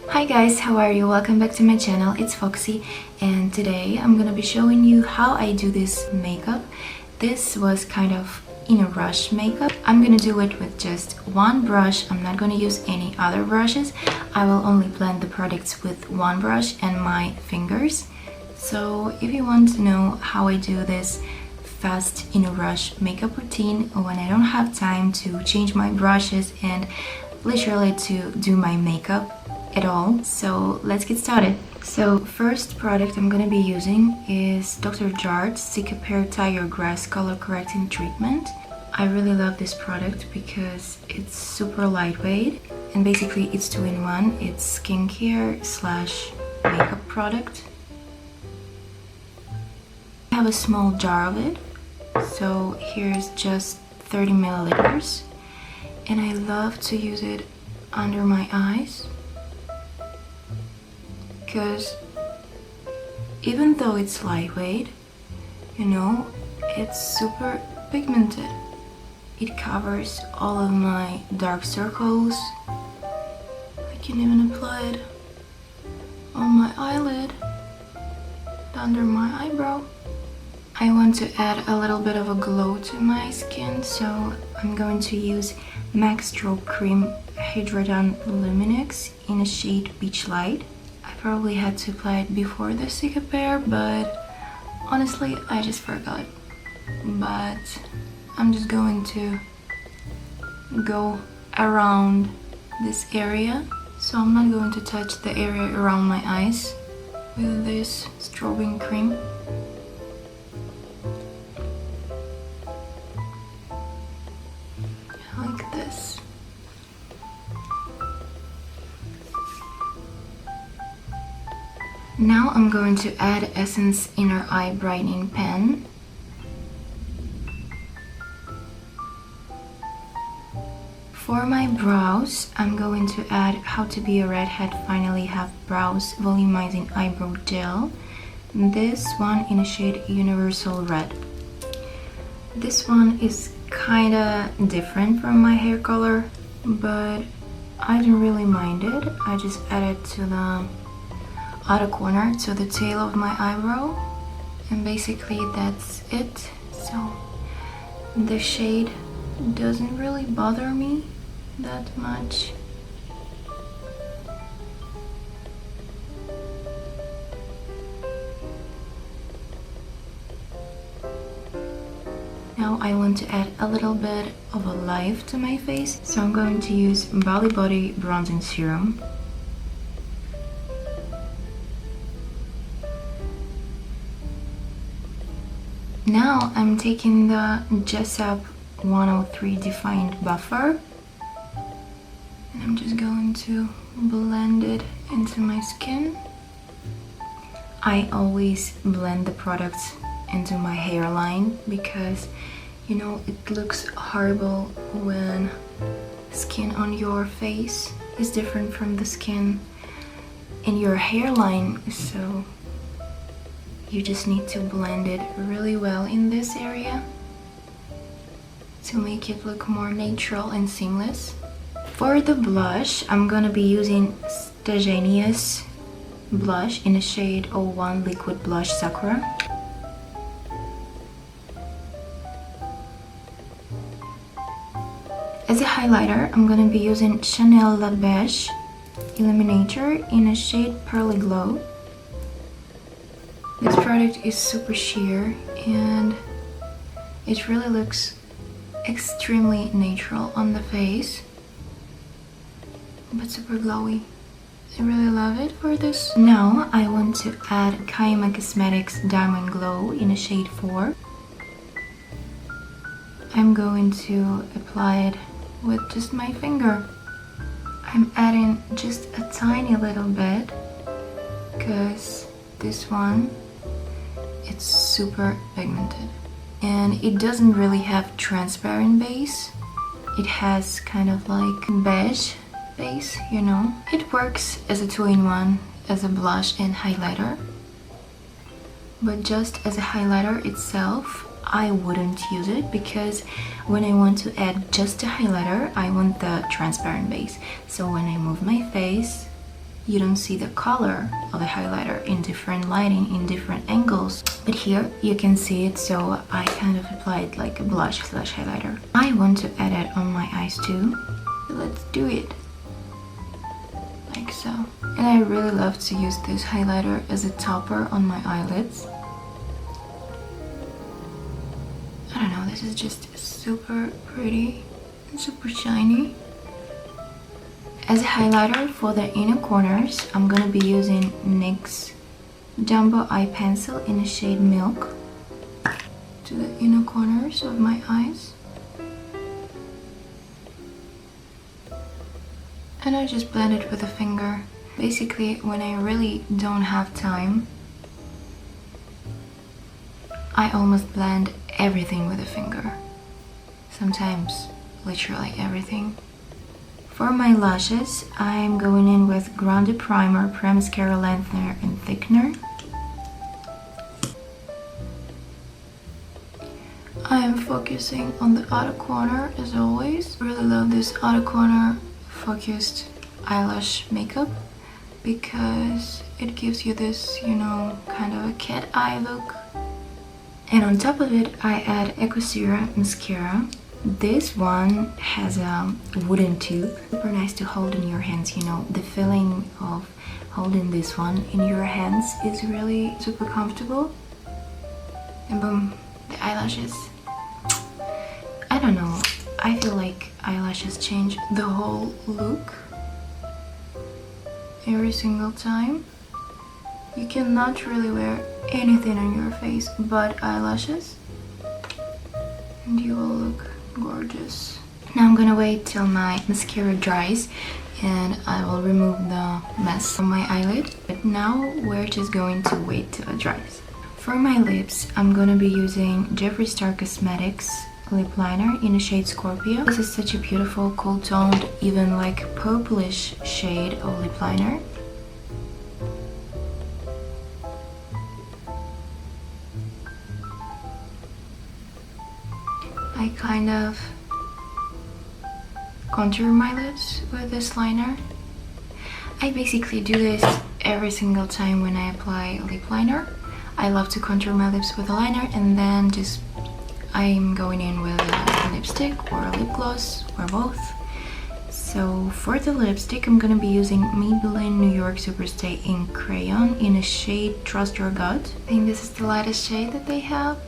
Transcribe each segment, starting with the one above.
Hi guys, how are you? Welcome back to my channel. It's Foxy and today I'm gonna be showing you how I do this makeup. This was kind of in a rush makeup. I'm gonna do it with just one brush. I'm not gonna use any other brushes. I will only blend the products with one brush and my fingers. So if you want to know how I do this fast in a rush makeup routine when I don't have time to change my brushes and literally to do my makeup at all, so let's get started. So first product I'm gonna be using is Dr. Jart's Cicapair Tiger Grass Color Correcting Treatment. I really love this product because it's super lightweight and basically it's 2-in-1. It's skincare slash makeup product. I have a small jar of it, so here's just 30 milliliters, and I love to use it under my eyes because even though it's lightweight, you know, it's super pigmented. It covers all of my dark circles. I can even apply it on my eyelid, under my eyebrow. I want to add a little bit of a glow to my skin, so I'm going to use MAC Stroke Cream Hydration Luminex in a shade Beach Light. I probably had to apply it before the Cicapair, but honestly I just forgot. But I'm just going to go around this area, so I'm not going to touch the area around my eyes with this strobing cream. Like this. Now I'm going to add Essence Inner Eye Brightening Pen. For my brows, I'm going to add How to Be a Redhead Finally Have Brows Volumizing Eyebrow Gel. This one in a shade Universal Red. This one is kinda different from my hair color, but I don't really mind it. I just add it to the outer corner, to the tail of my eyebrow, and basically that's it. So the shade doesn't really bother me that much. Now I want to add a little bit of a life to my face, so I'm going to use Bali Body Bronzing Serum. Now I'm taking the Jessup 103 Defined Buffer, and I'm just going to blend it into my skin. I always blend the products into my hairline because, you know, it looks horrible when skin on your face is different from the skin in your hairline, so you just need to blend it really well in this area to make it look more natural and seamless. For the blush, I'm gonna be using Stagenius blush in a shade 01 Liquid Blush Sakura. As a highlighter, I'm gonna be using Chanel La Beige Illuminator in a shade Pearly Glow. This product is super sheer and it really looks extremely natural on the face, but super glowy. I really love it for this. Now I want to add Kaima Cosmetics Diamond Glow in a shade 4. I'm going to apply it with just my finger. I'm adding just a tiny little bit because this one, it's super pigmented and it doesn't really have transparent base. It has kind of like beige base, you know. It works as a 2-in-1, as a blush and highlighter, but just as a highlighter itself I wouldn't use it because when I want to add just a highlighter I want the transparent base, so when I move my face you don't see the color of the highlighter in different lighting, in different angles. But here you can see it, so I kind of applied like a blush slash highlighter. I want to add it on my eyes too. So let's do it. Like so. And I really love to use this highlighter as a topper on my eyelids. I don't know, this is just super pretty and super shiny. As a highlighter for the inner corners, I'm gonna be using NYX Jumbo Eye Pencil in the shade Milk to the inner corners of my eyes. And I just blend it with a finger. Basically, when I really don't have time, I almost blend everything with a finger. Sometimes, literally everything. For my lashes, I'm going in with Grounded Primer, Pre-Mascara Lengthener and Thickener. I am focusing on the outer corner as always. Really love this outer corner focused eyelash makeup because it gives you this, you know, kind of a cat eye look. And on top of it, I add Ecosera mascara. This one has a wooden tube. Super nice to hold in your hands, you know. The feeling of holding this one in your hands is really super comfortable. And boom, the eyelashes. I don't know, I feel like eyelashes change the whole look every single time. You cannot really wear anything on your face but eyelashes and you will look gorgeous. Now I'm gonna wait till my mascara dries and I will remove the mess from my eyelid. But now we're just going to wait till it dries. For my lips, I'm gonna be using Jeffree Star Cosmetics lip liner in the shade Scorpio. This is such a beautiful, cool toned, even like purplish shade of lip liner. I kind of contour my lips with this liner. I basically do this every single time when I apply lip liner. I love to contour my lips with a liner and then just I'm going in with a lipstick or a lip gloss or both. So for the lipstick, I'm gonna be using Maybelline New York Superstay Ink Crayon in a shade Trust Your Gut. I think this is the lightest shade that they have.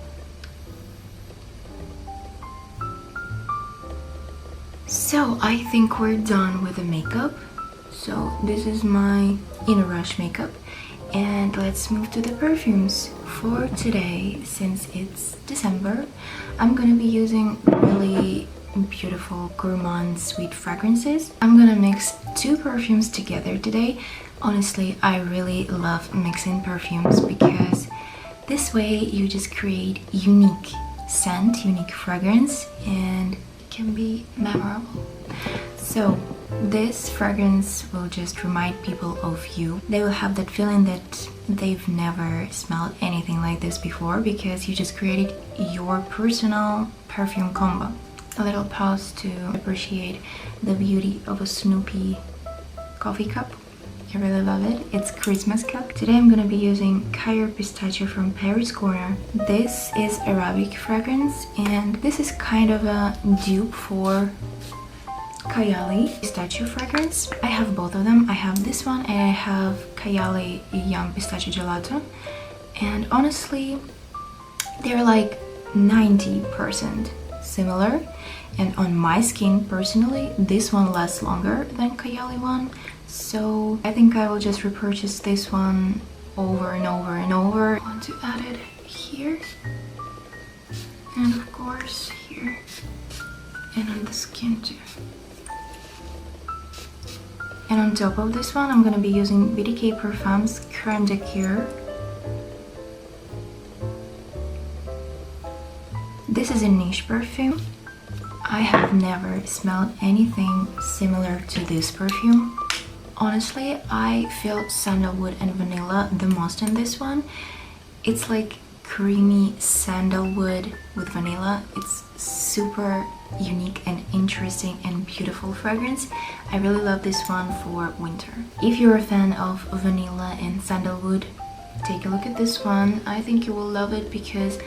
So I think we're done with the makeup. So this is my In a Rush makeup. And let's move to the perfumes. For today, since it's December, I'm gonna be using really beautiful gourmand sweet fragrances. I'm gonna mix two perfumes together today. Honestly, I really love mixing perfumes because this way you just create unique scent, unique fragrance, and it can be memorable. So this fragrance will just remind people of you. They will have that feeling that they've never smelled anything like this before because you just created your personal perfume combo. A little pause to appreciate the beauty of a Snoopy coffee cup. I really love it. It's Christmas cup. Today I'm gonna be using Cairo Pistachio from Paris Corner. This is Arabic fragrance and this is kind of a dupe for Kayali Pistachio fragrance. I have both of them. I have this one and I have Kayali Young Pistachio Gelato. And honestly, they're like 90% similar. And on my skin, personally, this one lasts longer than Kayali one. So I think I will just repurchase this one over and over and over. I want to add it here. And of course here. And on the skin too. And on top of this one, I'm gonna be using BDK Perfumes Crème de Cure. This is a niche perfume. I have never smelled anything similar to this perfume. Honestly, I feel sandalwood and vanilla the most in this one. It's like creamy sandalwood with vanilla. It's super unique and interesting and beautiful fragrance. I really love this one for winter. If you're a fan of vanilla and sandalwood, take a look at this one. I think you will love it because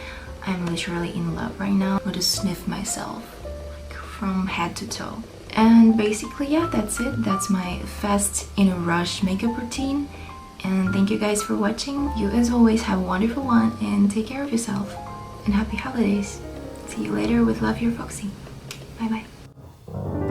I'm literally in love right now. I'm going to sniff myself like from head to toe. And basically, yeah, that's it. That's my fast in a rush makeup routine. And thank you guys for watching. You as always have a wonderful one and take care of yourself. And happy holidays. See you later with love, your Foxy. Bye bye.